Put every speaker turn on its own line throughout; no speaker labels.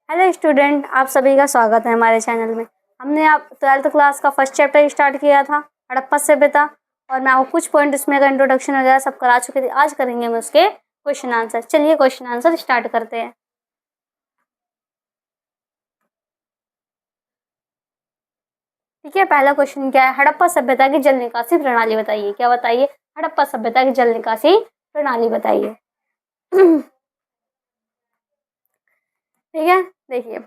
Hello student, आप सभी का स्वागत है हमारे चैनल में। हमने आप 12th क्लास का फर्स्ट चैप्टर स्टार्ट किया था हड़प्पा सभ्यता, और मैं आपको कुछ पॉइंट उसमें का इंट्रोडक्शन वगैरह सब करा चुके थे। आज करेंगे हम उसके क्वेश्चन आंसर। चलिए क्वेश्चन आंसर स्टार्ट करते हैं। ठीक है, पहला क्वेश्चन क्या है? हड़प्पा सभ्यता की जल निकासी प्रणाली बताइए। क्या बताइए? हड़प्पा सभ्यता की जल निकासी प्रणाली बताइए। ठीक है, देखिए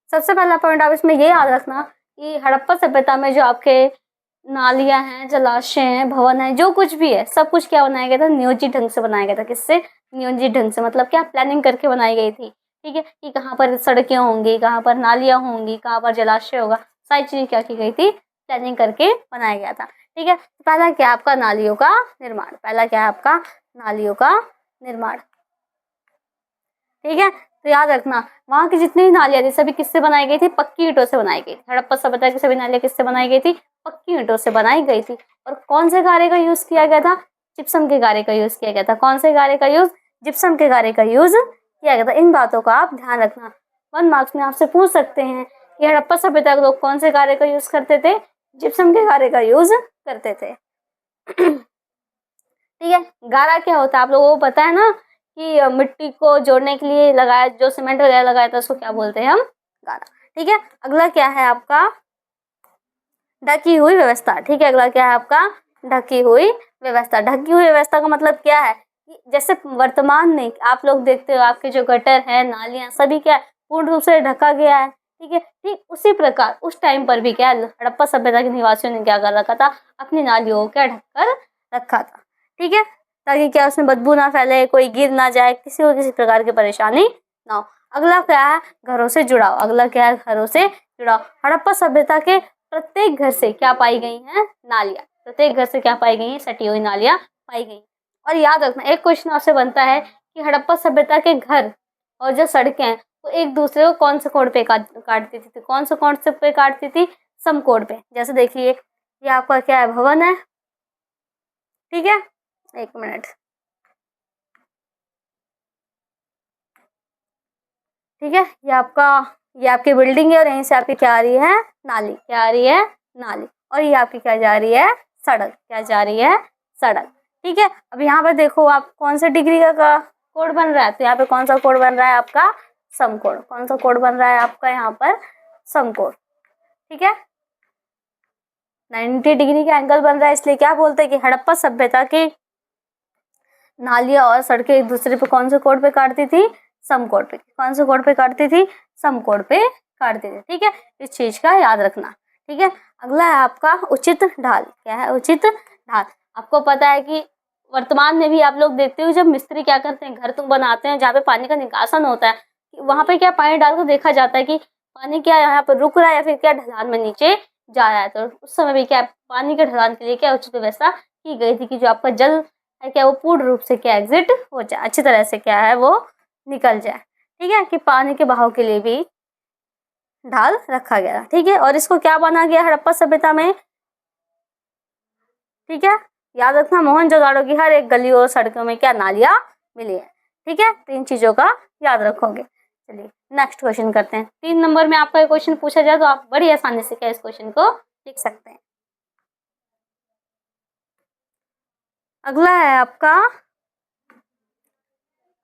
सबसे पहला पॉइंट आप इसमें ये याद रखना कि हड़प्पा सभ्यता में जो आपके नालियां हैं, जलाशय हैं, भवन है, जो कुछ भी है, सब कुछ क्या बनाया गया था? नियोजित ढंग से बनाया गया था। किससे? नियोजित ढंग से, मतलब क्या? प्लानिंग करके बनाई गई थी। ठीक है, कि कहाँ पर सड़कें होंगी, कहाँ पर नालियां होंगी, कहाँ पर जलाशय होगा, सारी चीजें क्या की गई थी? प्लानिंग करके बनाया गया था। ठीक है, तो पहला क्या आपका? नालियों का निर्माण। पहला क्या है आपका? नालियों का निर्माण। ठीक है, तो याद रखना वहां की जितनी भी नालियां थी सभी किससे बनाई गई थी? पक्की ईंटों से बनाई गई। हड़प्पा सभ्यता की सभी नालियां किससे बनाई गई थी? पक्की ईंटों से बनाई गई थी। और कौन से गारे का यूज किया गया था? जिप्सम के गारे का यूज किया गया था। कौन से गारे का यूज? जिप्सम के गारे का यूज किया गया था। इन बातों का आप ध्यान रखना। 1 मार्क्स में आपसे पूछ सकते हैं कि हड़प्पा सभ्यता के लोग कौन से गारे का यूज करते थे? जिप्सम के गारे का यूज करते थे। ठीक है, गारा क्या होता है आप लोगों को पता है ना, कि मिट्टी को जोड़ने के लिए लगाया, जो सीमेंट वगैरह लगाया था उसको क्या बोलते हैं हम? गारा। ठीक है, अगला क्या है आपका? ढकी हुई व्यवस्था। ठीक है, अगला क्या है आपका? ढकी हुई व्यवस्था। ढकी हुई व्यवस्था का मतलब क्या है? कि जैसे वर्तमान में आप लोग देखते हो आपके जो गटर है, नालियां, सभी क्या है? पूर्ण रूप से ढका गया है। ठीक है, ठीक उसी प्रकार उस टाइम पर भी क्या हड़प्पा सभ्यता के निवासियों ने क्या कर रखा था? अपनी नालियों को क्या ढककर रखा था। ठीक है, ताकि क्या उसमें बदबू ना फैले, कोई गिर ना जाए, किसी को किसी प्रकार की परेशानी ना हो। अगला क्या है? घरों से जुड़ाव। अगला क्या है? घरों से जुड़ाव। हड़प्पा सभ्यता के प्रत्येक घर से क्या पाई गई हैं? नालियां। प्रत्येक घर से क्या पाई गई हैं? सटी हुई नालियां पाई गई। और याद रखना एक क्वेश्चन आपसे बनता है कि हड़प्पा सभ्यता के घर और जो सड़कें हैं वो एक दूसरे को कौन से कोण पे काटती थी? कौन से कोण से पे काटती थी? समकोण पे। जैसे देखिए ये आपका क्या है? भवन है। ठीक है, एक मिनट। ठीक है, ये आपकी बिल्डिंग है और यहीं से आपकी क्या आ रही है? नाली। क्या आ रही है? नाली। और ये आपकी क्या जा रही है? सड़क। क्या जा रही है? सड़क। ठीक है, अब यहाँ पर देखो आप कौन सा डिग्री का कोण बन रहा है? तो यहाँ पे कौन सा कोण बन रहा है आपका? समकोण। कौन सा कोण बन रहा है आपका यहाँ पर? समकोण। ठीक है, 90 डिग्री का एंगल बन रहा है। इसलिए क्या बोलते हैं कि हड़प्पा सभ्यता की नालियां और सड़कें एक दूसरे पे कौन से कोण पे काटती थी? समकोण पे। कौन से कोण पे काटती थी? समकोण पे काटती थी। ठीक है, इस चीज का याद रखना। ठीक है, अगला है आपका उचित ढाल। क्या है? उचित ढाल। आपको पता है कि वर्तमान में भी आप लोग देखते हो जब मिस्त्री क्या करते हैं, घर तो बनाते हैं जहाँ पे पानी का निकासन होता है, वहां पे क्या पानी डालकर देखा जाता है कि पानी क्या यहाँ पर रुक रहा है या फिर क्या ढलान में नीचे जा रहा है। तो उस समय भी क्या पानी के ढलान के लिए क्या उचित व्यवस्था की गई थी कि जो आपका जल है क्या वो पूर्ण रूप से क्या एग्जिट हो जाए, अच्छी तरह से क्या है वो निकल जाए। ठीक है, कि पानी के बहाव के लिए भी ढाल रखा गया। ठीक है, और इसको क्या बना गया हड़प्पा सभ्यता में? ठीक है, याद रखना मोहनजोदाड़ो की हर एक गली और सड़कों में क्या नालियां मिली है। ठीक है, तो इन चीजों का याद रखोगे। चलिए नेक्स्ट क्वेश्चन करते हैं। 3 नंबर में आपका क्वेश्चन पूछा जाए तो आप बड़ी आसानी से क्या इस क्वेश्चन को लिख सकते हैं। अगला है आपका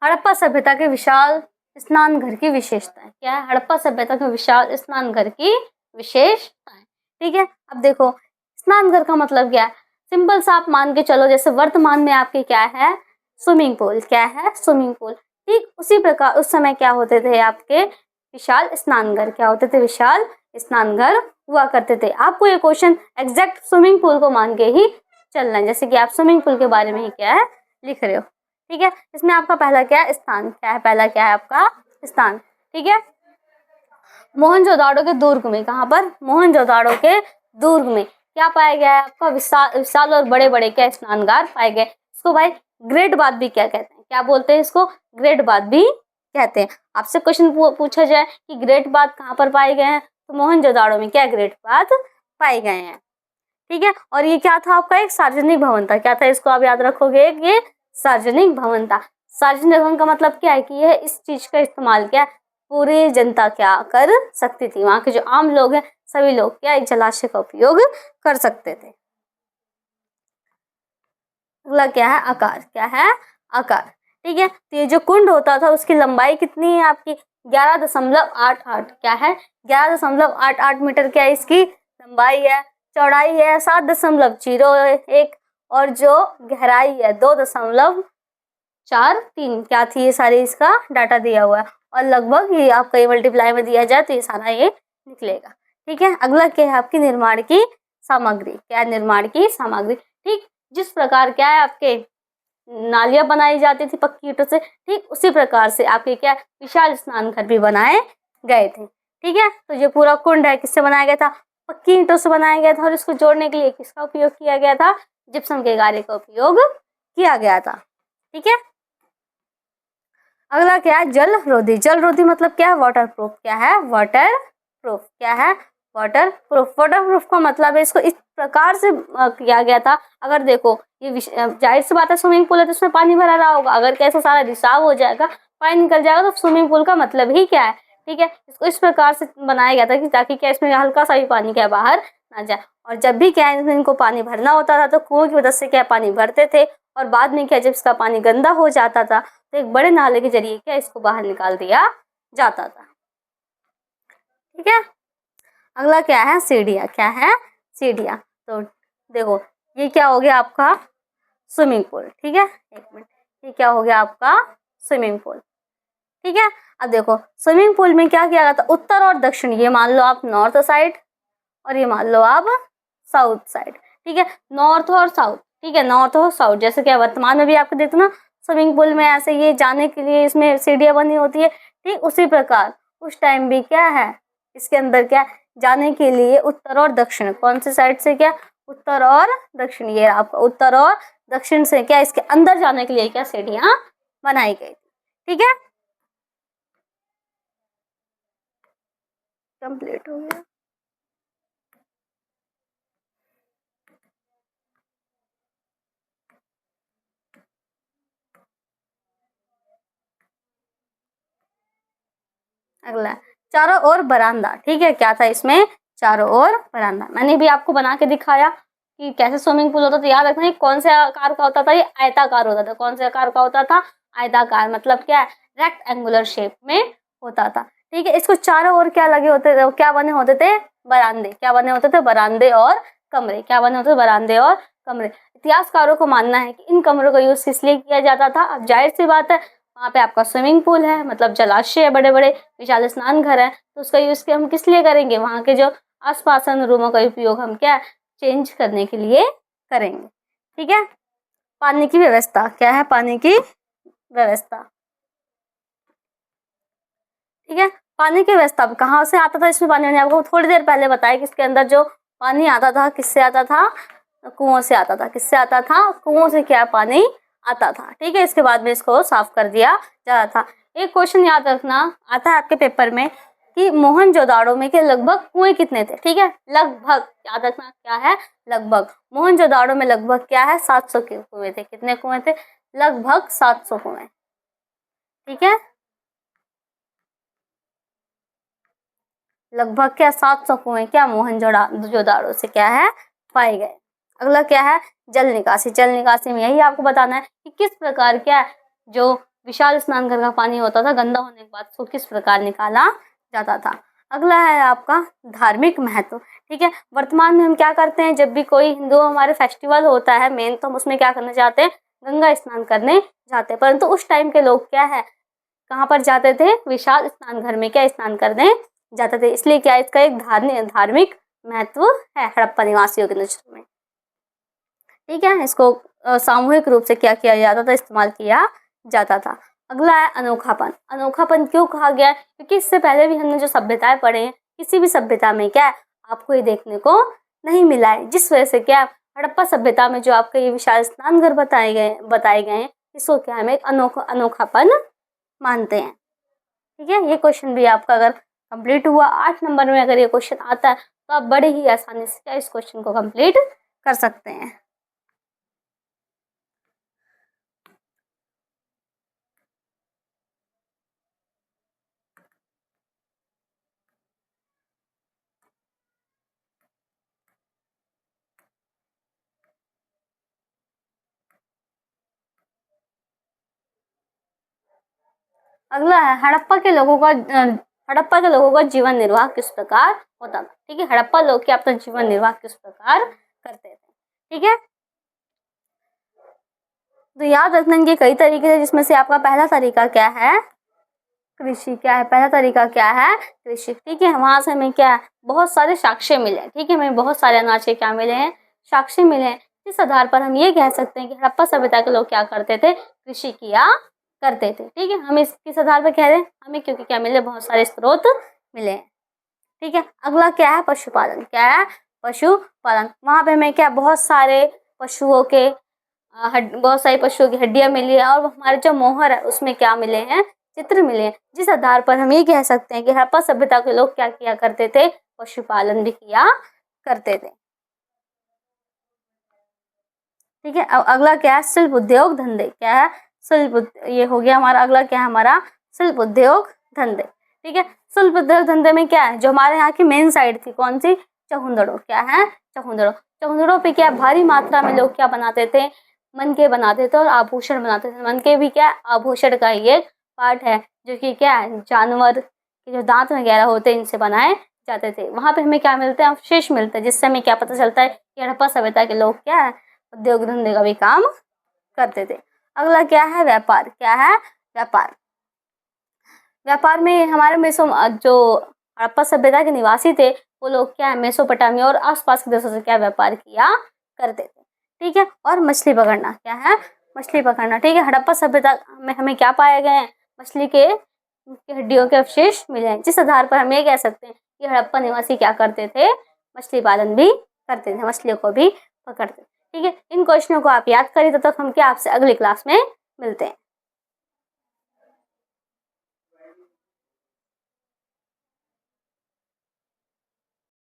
हड़प्पा सभ्यता के विशाल स्नान घर की विशेषताएं। क्या है? हड़प्पा सभ्यता के विशाल स्नान घर की विशेषताएं। ठीक है, अब देखो स्नान घर का मतलब क्या है? सिंपल सा आप मान के चलो, जैसे वर्तमान में आपके क्या है? Swimming pool. क्या है? Swimming pool. ठीक उसी प्रकार उस समय क्या होते थे आपके? विशाल स्नान घर। क्या होते थे? विशाल स्नान घर हुआ करते थे। आपको ये क्वेश्चन एग्जैक्ट स्विमिंग पूल को मान के ही चलना है, जैसे कि आप स्विमिंग पूल के बारे में ही क्या है लिख रहे हो। ठीक है, इसमें आपका पहला क्या है? स्थान। क्या है? पहला क्या है आपका? स्थान। ठीक है, मोहनजोदाड़ो के दुर्ग में, कहाँ पर? मोहनजोदाड़ो के दुर्ग में क्या पाया गया है आपका? विशाल विशाल और बड़े बड़े क्या स्नानगार पाए गए। इसको भाई ग्रेट बाथ भी क्या कहते हैं? क्या बोलते हैं इसको? ग्रेट बाथ भी कहते हैं। आपसे क्वेश्चन पूछा जाए कि ग्रेट बाथ कहाँ पर पाए गए हैं, तो मोहनजोदाड़ो में क्या ग्रेट बाथ पाए गए हैं। ठीक है, और ये क्या था आपका? एक सार्वजनिक भवन था। क्या था? इसको आप याद रखोगे, ये सार्वजनिक भवन था। सार्वजनिक धन का मतलब क्या है कि यह इस चीज का इस्तेमाल क्या पूरी जनता क्या कर सकती थी, वहां के जो आम लोग हैं सभी लोग क्या इस जलाशय का उपयोग कर सकते थे। अगला क्या है आकार, क्या है आकार, ठीक है। तो ये जो कुंड होता था उसकी लंबाई कितनी है आपकी 11.88, क्या है 11.88 मीटर, क्या इसकी लंबाई है। चौड़ाई है 7.01 और जो गहराई है 2.43, क्या थी ये सारी इसका डाटा दिया हुआ है। और लगभग ये आपका ये मल्टीप्लाई में दिया जाए तो ये सारा ये निकलेगा, ठीक है। अगला क्या है आपकी निर्माण की सामग्री, क्या है निर्माण की सामग्री, ठीक। जिस प्रकार क्या है आपके नालियां बनाई जाती थी पक्की ईंटों से, ठीक उसी प्रकार से आपके क्या विशाल स्नान घर भी बनाए गए थे, ठीक है। तो ये पूरा कुंड है किससे बनाया गया था, पक्की ईंटों से बनाया गया था। और इसको जोड़ने के लिए किसका उपयोग किया गया था, जिप्सम के गारे का उपयोग किया गया था, ठीक है। अगला क्या है जल रोधी, जल रोधी मतलब क्या है वाटर प्रूफ, क्या है वाटर प्रूफ, क्या है वाटर प्रूफ। वाटर प्रूफ का मतलब है इसको इस प्रकार से किया गया था, अगर देखो ये जाहिर सी बात है स्विमिंग पूल है तो उसमें पानी भरा रहा होगा, अगर कैसा सारा रिसाव हो जाएगा पानी निकल जाएगा तो स्विमिंग पूल का मतलब ही क्या है, ठीक है। इसको इस प्रकार से बनाया गया था कि ताकि क्या इसमें हल्का सा भी पानी क्या बाहर ना जाए। और जब भी क्या इनको पानी भरना होता था तो कुओं की मदद से क्या पानी भरते थे, और बाद में क्या जब इसका पानी गंदा हो जाता था तो एक बड़े नाले के जरिए क्या इसको बाहर निकाल दिया जाता था, ठीक है। अगला क्या है सीढ़ियाँ, क्या है सीढ़ियाँ। तो देखो ये क्या हो गया आपका स्विमिंग पूल, ठीक है। एक मिनट, ये क्या हो गया आपका स्विमिंग पूल, ठीक है। अब देखो स्विमिंग पूल में क्या किया जाता, उत्तर और दक्षिण, ये मान लो आप नॉर्थ साइड और ये मान लो आप साउथ साइड, ठीक है। नॉर्थ और साउथ, ठीक है, नॉर्थ और साउथ। जैसे क्या वर्तमान में भी आपको देखो ना स्विमिंग पूल में ऐसे ये जाने के लिए इसमें सीढ़ियाँ बनी होती है, ठीक उसी प्रकार उस टाइम भी क्या है इसके अंदर क्या जाने के लिए उत्तर और दक्षिण, कौन सी साइड से क्या उत्तर और दक्षिण, ये आपका उत्तर और दक्षिण से क्या इसके अंदर जाने के लिए क्या सीढ़ियाँ बनाई गई, ठीक है। कंप्लीट हो गया। अगला चारों ओर बरामदा, ठीक है। क्या था इसमें चारों ओर बरामदा, मैंने भी आपको बना के दिखाया कि कैसे स्विमिंग पूल होता था। याद रखना कौन से आकार का होता था, ये आयताकार होता था। कौन से आकार का होता था, आयताकार, मतलब क्या है रेक्टेंगुलर शेप में होता था, ठीक है। इसको चारों ओर क्या लगे होते थे, क्या बने होते थे बरामदे, क्या बने होते थे बरामदे और कमरे, क्या बने होते थे बरामदे और कमरे। इतिहासकारों को मानना है कि इन कमरों का यूज इसलिए किया जाता था, अब जाहिर सी बात है वहाँ पे आपका स्विमिंग पूल है मतलब जलाशय है, बड़े बड़े विशाल स्नान घर है, तो उसका यूज हम किस लिए करेंगे, वहाँ के जो आसपास रूमों का उपयोग हम क्या चेंज करने के लिए करेंगे, ठीक है। पानी की व्यवस्था, क्या है पानी की व्यवस्था, ठीक है। पानी की व्यवस्था कहाँ से आता था इसमें पानी, मैंने आपको थोड़ी देर पहले बताया कि इसके अंदर जो पानी आता था किससे आता था, कुओं से आता था। किससे आता था, कुओं से क्या पानी आता था, ठीक है। इसके बाद में इसको साफ कर दिया जाता था। एक क्वेश्चन याद रखना आता है आपके पेपर में कि मोहनजोदाड़ो में के लगभग कुएं कितने थे, ठीक है। लगभग याद रखना क्या है लगभग, मोहनजोदाड़ो में लगभग क्या है 700 के कुएं थे। कितने कुएं थे, लगभग 700 कुएं, ठीक है। लगभग क्या 700 कुएं क्या मोहनजोदाड़ो से क्या है पाए गए। अगला क्या है जल निकासी। जल निकासी में यही आपको बताना है कि किस प्रकार क्या जो विशाल स्नान घर का पानी होता था गंदा होने के बाद उसको किस प्रकार निकाला जाता था। अगला है आपका धार्मिक महत्व, ठीक है। वर्तमान में हम क्या करते हैं, जब भी कोई हिंदू हमारे फेस्टिवल होता है मेन, तो हम उसमें क्या करने जाते हैं, गंगा स्नान करने जाते हैं। परंतु उस टाइम के लोग क्या है कहाँ पर जाते थे, विशाल स्नान घर में क्या स्नान करने जाते थे। इसलिए क्या इसका एक धार्मिक महत्व है हड़प्पा निवासियों के नजरों में, ठीक है। इसको सामूहिक रूप से क्या किया जाता था, इस्तेमाल किया जाता था। अगला है अनोखापन। अनोखापन क्यों कहा गया है, क्योंकि इससे पहले भी हमने जो सभ्यताएं पढ़े हैं किसी भी सभ्यता में क्या है आपको ये देखने को नहीं मिला है, जिस वजह से क्या हड़प्पा सभ्यता में जो आपके ये विशाल स्नान घर बताए गए हैं इसको क्या हम एक अनोखापन मानते हैं, ठीक है। ये क्वेश्चन भी आपका अगर कंप्लीट हुआ 8 नंबर में अगर ये क्वेश्चन आता है तो आप बड़े ही आसानी से क्या इस क्वेश्चन को कंप्लीट कर सकते हैं। अगला है हड़प्पा के लोगों का जीवन निर्वाह किस प्रकार होता था। ठीक है, हड़प्पा लोग के अपना जीवन निर्वाह किस प्रकार करते थे। ठीक है, तो याद रखने के कई तरीके हैं, जिसमें से आपका पहला तरीका क्या है, कृषि। क्या है पहला तरीका, क्या है, कृषि। ठीक है, वहां से हमें क्या बहुत सारे साक्ष्य मिले। ठीक है, हमें बहुत सारे अनाज के क्या मिले हैं, साक्ष्य मिले हैं। इस आधार पर हम ये कह सकते हैं कि हड़प्पा सभ्यता के लोग क्या करते थे, कृषि किया करते थे। ठीक है, हम किस आधार पर कह रहे हैं, हमें क्योंकि क्या मिले, बहुत सारे स्रोत मिले हैं। ठीक है, अगला क्या है, पशुपालन। क्या है, पशुपालन। वहां पे हमें क्या बहुत सारे पशुओं के बहुत सारी पशुओं की हड्डियां मिली है, और हमारे जो मोहर है उसमें क्या मिले हैं, चित्र मिले हैं, जिस आधार पर हम ये कह सकते हैं कि हड़प्पा सभ्यता के लोग क्या किया करते थे, पशुपालन भी किया करते थे। ठीक है, अब अगला क्या है, शिल्प उद्योग धंधे। क्या है, ये हो गया हमारा। अगला क्या है हमारा, शिल्प उद्योग धंधे। ठीक है, शिल्प उद्योग धंधे में क्या है, जो हमारे यहाँ की मेन साइड थी, कौन सी, चहुंदड़ो। क्या है, चहुंदड़ो। चहुंदड़ो पे क्या भारी मात्रा में लोग क्या बनाते थे, मनके बनाते थे और आभूषण बनाते थे। मनके भी क्या आभूषण का ही एक पार्ट है, जो कि क्या है, जानवर के जो दांत वगैरह होते हैं इनसे बनाए जाते थे। वहां पे हमें क्या मिलते हैं, अवशेष मिलते हैं, जिससे हमें क्या पता चलता है कि हड़प्पा सभ्यता के लोग क्या है, उद्योग धंधे का भी काम करते थे। अगला क्या है, व्यापार। क्या है, व्यापार। व्यापार में हमारे जो हड़प्पा सभ्यता के निवासी थे, वो लोग क्या है, मेसोपोटामिया और आसपास के देशों से क्या व्यापार किया करते थे। ठीक है, और मछली पकड़ना। क्या है, मछली पकड़ना। ठीक है, हड़प्पा सभ्यता में हमें क्या पाए गए हैं, मछली के हड्डियों के अवशेष मिले हैं, जिस आधार पर हम ये कह सकते हैं कि हड़प्पा निवासी क्या करते थे, मछली पालन भी करते थे, मछलियों को भी पकड़ते थे। ठीक है, इन क्वेश्चनों को आप याद करिए, तब तक हम क्या आपसे अगली क्लास में मिलते हैं।